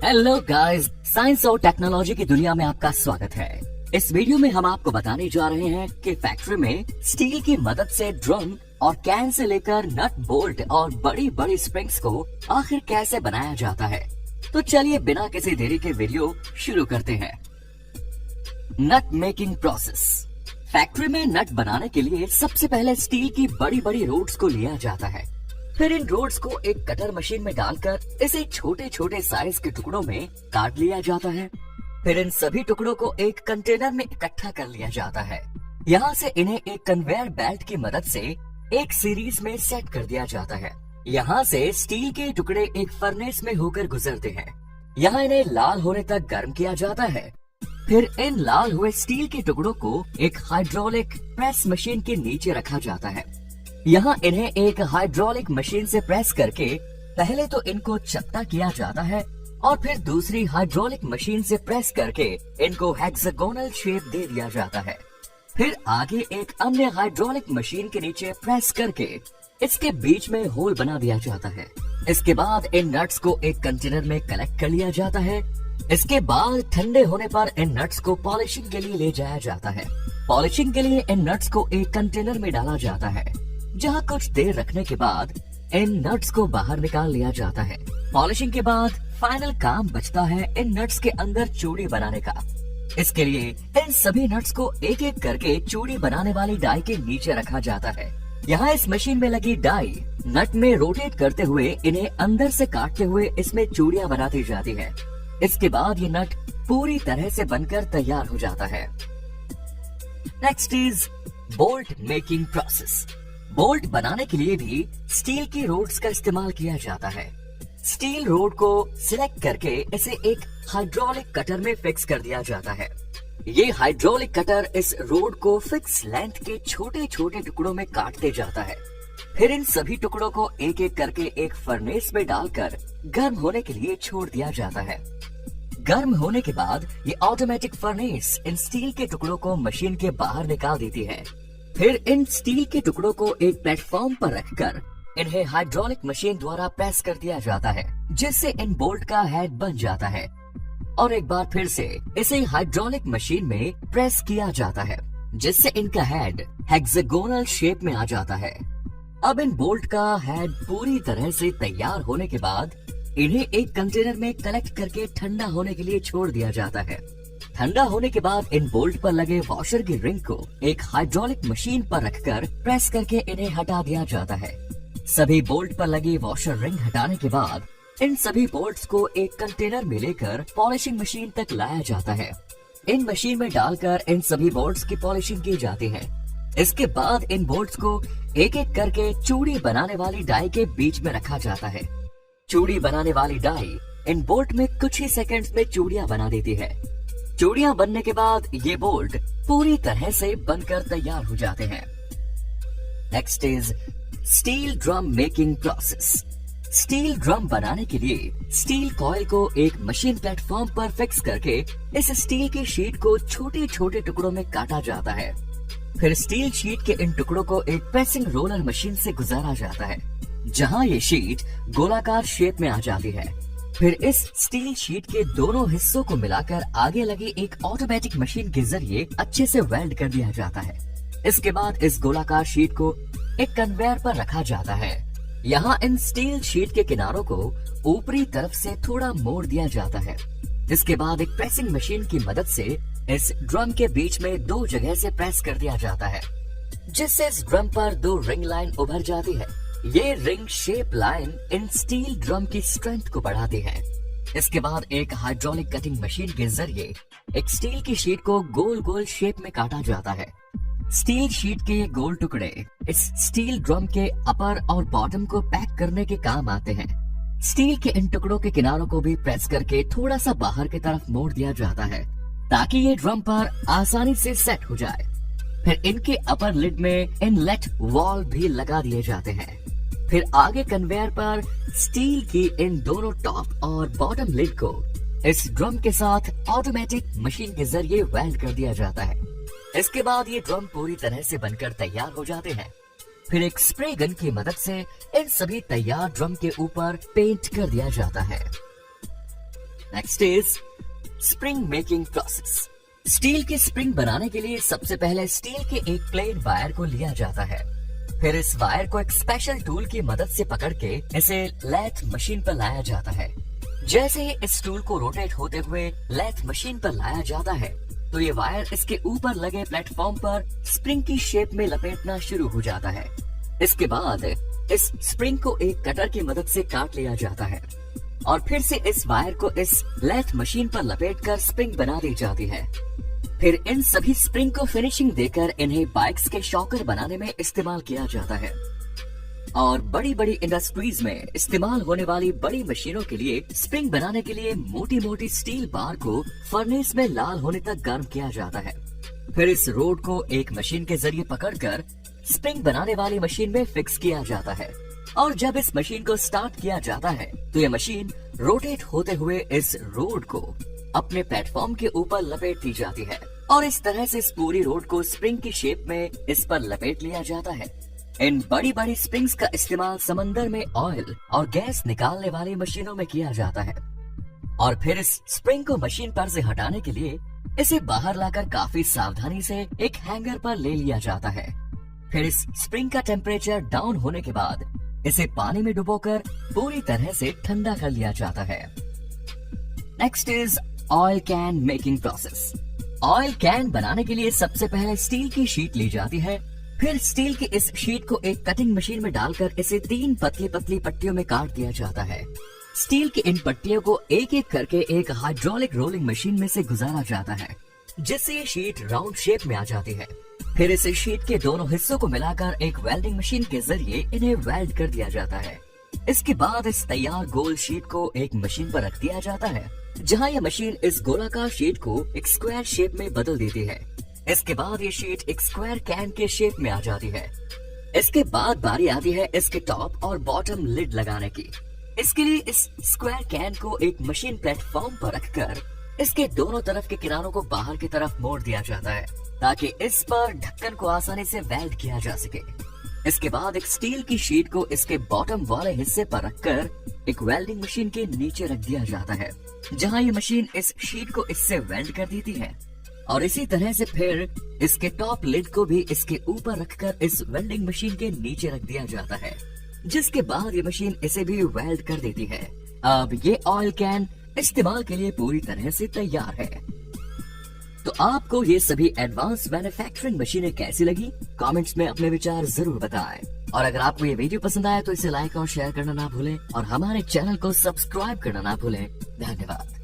Hello guys, science और technology की दुनिया में आपका स्वागत है। इस वीडियो में हम आपको बताने जा रहे हैं कि फैक्ट्री में स्टील की मदद से ड्रम और कैन से लेकर नट बोल्ट और बड़ी बड़ी स्प्रिंग्स को आखिर कैसे बनाया जाता है। तो चलिए बिना किसी देरी के वीडियो शुरू करते हैं। नट मेकिंग प्रोसेस। फैक्ट्री में नट बनाने के लिए सबसे पहले स्टील की बड़ी बड़ी रोड्स को लिया जाता है। फिर इन रोड्स को एक कटर मशीन में डालकर इसे छोटे छोटे साइज के टुकड़ों में काट लिया जाता है। फिर इन सभी टुकड़ों को एक कंटेनर में इकट्ठा कर लिया जाता है। यहाँ से इन्हें एक कन्वेयर बेल्ट की मदद से एक सीरीज में सेट कर दिया जाता है। यहाँ से स्टील के टुकड़े एक फर्नेस में होकर गुजरते हैं। यहाँ इन्हें लाल होने तक गर्म किया जाता है। फिर इन लाल हुए स्टील के टुकड़ों को एक हाइड्रोलिक प्रेस मशीन के नीचे रखा जाता है। यहाँ इन्हें एक हाइड्रोलिक मशीन से प्रेस करके पहले तो इनको चपटा किया जाता है और फिर दूसरी हाइड्रोलिक मशीन से प्रेस करके इनको हेक्सागोनल शेप दे दिया जाता है। फिर आगे एक अन्य हाइड्रोलिक मशीन के नीचे प्रेस करके इसके बीच में होल बना दिया जाता है। इसके बाद इन नट्स को एक कंटेनर में कलेक्ट कर लिया जाता है। इसके बाद ठंडे होने पर इन नट्स को पॉलिशिंग के लिए ले जाया जाता है। पॉलिशिंग के लिए इन नट्स को एक कंटेनर में डाला जाता है, जहाँ कुछ देर रखने के बाद इन नट्स को बाहर निकाल लिया जाता है। पॉलिशिंग के बाद फाइनल काम बचता है इन नट्स के अंदर चूड़ी बनाने का। इसके लिए इन सभी नट्स को एक एक करके चूड़ी बनाने वाली डाई के नीचे रखा जाता है। यहाँ इस मशीन में लगी डाई नट में रोटेट करते हुए इन्हें अंदर से काटते हुए इसमें चूड़ियाँ बनाती जाती है। इसके बाद ये नट पूरी तरह से बनकर तैयार हो जाता है। Next is bolt making process. Bolt बनाने के लिए भी स्टील की रोड्स का इस्तेमाल किया जाता है। स्टील रोड को सिलेक्ट करके इसे एक हाइड्रोलिक कटर में फिक्स कर दिया जाता है। ये हाइड्रोलिक कटर इस रोड को फिक्स लेंथ के छोटे छोटे टुकड़ों में काटते जाता है। फिर इन सभी टुकड़ों को एक एक करके एक फर्नेस में डालकर गर्म होने के लिए छोड़ दिया जाता है। गर्म होने के बाद ये ऑटोमेटिक फर्नेस इन स्टील के टुकड़ों को मशीन के बाहर निकाल देती है। फिर इन स्टील के टुकड़ों को एक प्लेटफॉर्म पर रखकर इन्हें हाइड्रोलिक मशीन द्वारा प्रेस कर दिया जाता है, जिससे इन बोल्ट का हेड बन जाता है। और एक बार फिर से इसे हाइड्रोलिक मशीन में प्रेस किया जाता है, जिससे इनका हेड हेक्सागोनल शेप में आ जाता है। अब इन बोल्ट का हेड पूरी तरह से तैयार होने के बाद इन्हें एक कंटेनर में कलेक्ट करके ठंडा होने के लिए छोड़ दिया जाता है। ठंडा होने के बाद इन बोल्ट पर लगे वॉशर की रिंग को एक हाइड्रोलिक मशीन पर रखकर प्रेस करके इन्हें हटा दिया जाता है। सभी बोल्ट पर लगी वॉशर रिंग हटाने के बाद इन सभी बोल्ट्स को एक कंटेनर में लेकर पॉलिशिंग मशीन तक लाया जाता है। इन मशीन में डालकर इन सभी बोल्ट्स की पॉलिशिंग की जाती है। इसके बाद इन बोल्ट्स को एक एक करके चूड़ी बनाने वाली डाई के बीच में रखा जाता है। चूड़ी बनाने वाली डाई इन बोल्ट में कुछ ही सेकंड्स में चूड़ियां बना देती है। चूड़ियां बनने के बाद ये बोल्ट पूरी तरह से बनकर तैयार हो जाते हैं। Next is steel drum making process. Steel drum बनाने के लिए स्टील कॉइल को एक मशीन प्लेटफॉर्म पर फिक्स करके इस स्टील की शीट को छोटे छोटे टुकड़ों में काटा जाता है। फिर स्टील शीट के इन टुकड़ों को एक प्रेसिंग रोलर मशीन से गुजारा जाता है, जहां ये शीट गोलाकार शेप में आ जाती है। फिर इस स्टील शीट के दोनों हिस्सों को मिलाकर आगे लगी एक ऑटोमेटिक मशीन के जरिए अच्छे से वेल्ड कर दिया जाता है। इसके बाद इस गोलाकार शीट को एक कन्वेयर पर रखा जाता है। यहाँ इन स्टील शीट के किनारों को ऊपरी तरफ से थोड़ा मोड़ दिया जाता है। इसके बाद एक प्रेसिंग मशीन की मदद से इस ड्रम के बीच में दो जगह से प्रेस कर दिया जाता है, जिससे इस ड्रम पर दो रिंग लाइन उभर जाती है। ये ring shape line in steel drum की स्ट्रेंथ को बढ़ाती है। इसके बाद एक हाइड्रोलिक कटिंग मशीन के जरिए एक स्टील की शीट को गोल गोल शेप में काटा जाता है। स्टील शीट के ये गोल टुकड़े इस स्टील ड्रम के अपर और बॉटम को पैक करने के काम आते हैं। स्टील के इन टुकड़ों के किनारों को भी प्रेस करके थोड़ा सा बाहर की तरफ मोड़ दिया जाता है, ताकि ये ड्रम पर आसानी से सेट हो जाए। फिर इनके अपर लिड में इनलेट वॉल्व भी लगा दिए जाते हैं। फिर आगे कन्वेयर पर स्टील की इन दोनों टॉप और बॉटम लिड को इस ड्रम के साथ ऑटोमेटिक मशीन के जरिए वेल्ड कर दिया जाता है। इसके बाद ये ड्रम पूरी तरह से बनकर तैयार हो जाते हैं। फिर एक स्प्रे गन की मदद से इन सभी तैयार ड्रम के ऊपर पेंट कर दिया जाता है। Next is spring making process. Steel की स्प्रिंग बनाने के लिए सबसे पहले स्टील के एक प्लेन वायर को लिया जाता है। फिर इस वायर को एक स्पेशल टूल की मदद से पकड़ के इसे लैथ मशीन पर लाया जाता है। जैसे ही इस टूल को रोटेट होते हुए लैथ मशीन पर लाया जाता है तो ये वायर इसके ऊपर लगे प्लेटफॉर्म पर स्प्रिंग की शेप में लपेटना शुरू हो जाता है। इसके बाद इस स्प्रिंग को एक कटर की मदद से काट लिया जाता है और फिर से इस वायर को इस लैथ मशीन पर लपेटकर स्प्रिंग बना दी जाती है। फिर इन सभी स्प्रिंग को फिनिशिंग देकर इन्हें बाइक्स के शॉकर बनाने में इस्तेमाल किया जाता है। और बड़ी बड़ी इंडस्ट्रीज में इस्तेमाल होने वाली बड़ी मशीनों के लिए स्प्रिंग बनाने के लिए मोटी मोटी स्टील बार को फर्नेस में लाल होने तक गर्म किया जाता है। फिर इस रोड को एक मशीन के जरिए पकड़कर स्प्रिंग बनाने वाली मशीन में फिक्स किया जाता है और जब इस मशीन को स्टार्ट किया जाता है तो यह मशीन रोटेट होते हुए इस रोड को अपने प्लेटफॉर्म के ऊपर लपेट दी जाती है और इस तरह से इस पूरी रोड को स्प्रिंग की शेप में इस पर लपेट लिया जाता है। इन बड़ी बड़ी स्प्रिंग्स का इस्तेमाल समंदर में ऑयल और गैस निकालने वाली मशीनों में किया जाता है और फिर इस स्प्रिंग को मशीन पर से हटाने के लिए इसे बाहर लाकर काफी सावधानी से एक हैंगर पर ले लिया जाता है। फिर इस स्प्रिंग का टेम्परेचर डाउन होने के बाद इसे पानी में डुबोकर पूरी तरह से ठंडा कर लिया जाता है। Next is oil can making process. Oil can बनाने के लिए सबसे पहले स्टील की शीट ली जाती है। फिर स्टील की इस शीट को एक कटिंग मशीन में डालकर इसे 3 पतली पतली पट्टियों में काट दिया जाता है। स्टील की इन पट्टियों को एक एक करके एक हाइड्रोलिक रोलिंग मशीन में से गुजारा जाता है जिससे ये शीट राउंड शेप में आ जाती है। फिर इस शीट के दोनों हिस्सों को मिलाकर एक वेल्डिंग मशीन के जरिए इन्हें वेल्ड कर दिया जाता है। इसके बाद इस तैयार गोल शीट को एक मशीन पर रख दिया जाता है जहां यह मशीन इस गोलाकार शीट को एक स्क्वायर शेप में बदल देती है। इसके बाद ये शीट एक स्क्वायर कैन के शेप में आ जाती है। इसके बाद बारी आती है इसके टॉप और बॉटम लिड लगाने की। इसके लिए इस स्क्वायर कैन को एक मशीन प्लेटफॉर्म पर रखकर इसके दोनों तरफ के किनारों को बाहर की तरफ मोड़ दिया जाता है ताकि इस पर ढक्कन को आसानी से वेल्ड किया जा सके। इसके बाद एक स्टील की शीट को इसके बॉटम वाले हिस्से पर रखकर एक वेल्डिंग मशीन के नीचे रख दिया जाता है जहां ये मशीन इस शीट को इससे वेल्ड कर देती है और इसी तरह से फिर इसके टॉप लिड को भी इसके ऊपर रखकर इस वेल्डिंग मशीन के नीचे रख दिया जाता है जिसके बाद ये मशीन इसे भी वेल्ड कर देती है। अब ये ऑयल कैन इस्तेमाल के लिए पूरी तरह से तैयार है। तो आपको ये सभी एडवांस मैन्युफैक्चरिंग मशीनें कैसी लगी? कमेंट्स में अपने विचार जरूर बताएं और अगर आपको ये वीडियो पसंद आया तो इसे लाइक और शेयर करना ना भूलें और हमारे चैनल को सब्सक्राइब करना ना भूलें। धन्यवाद।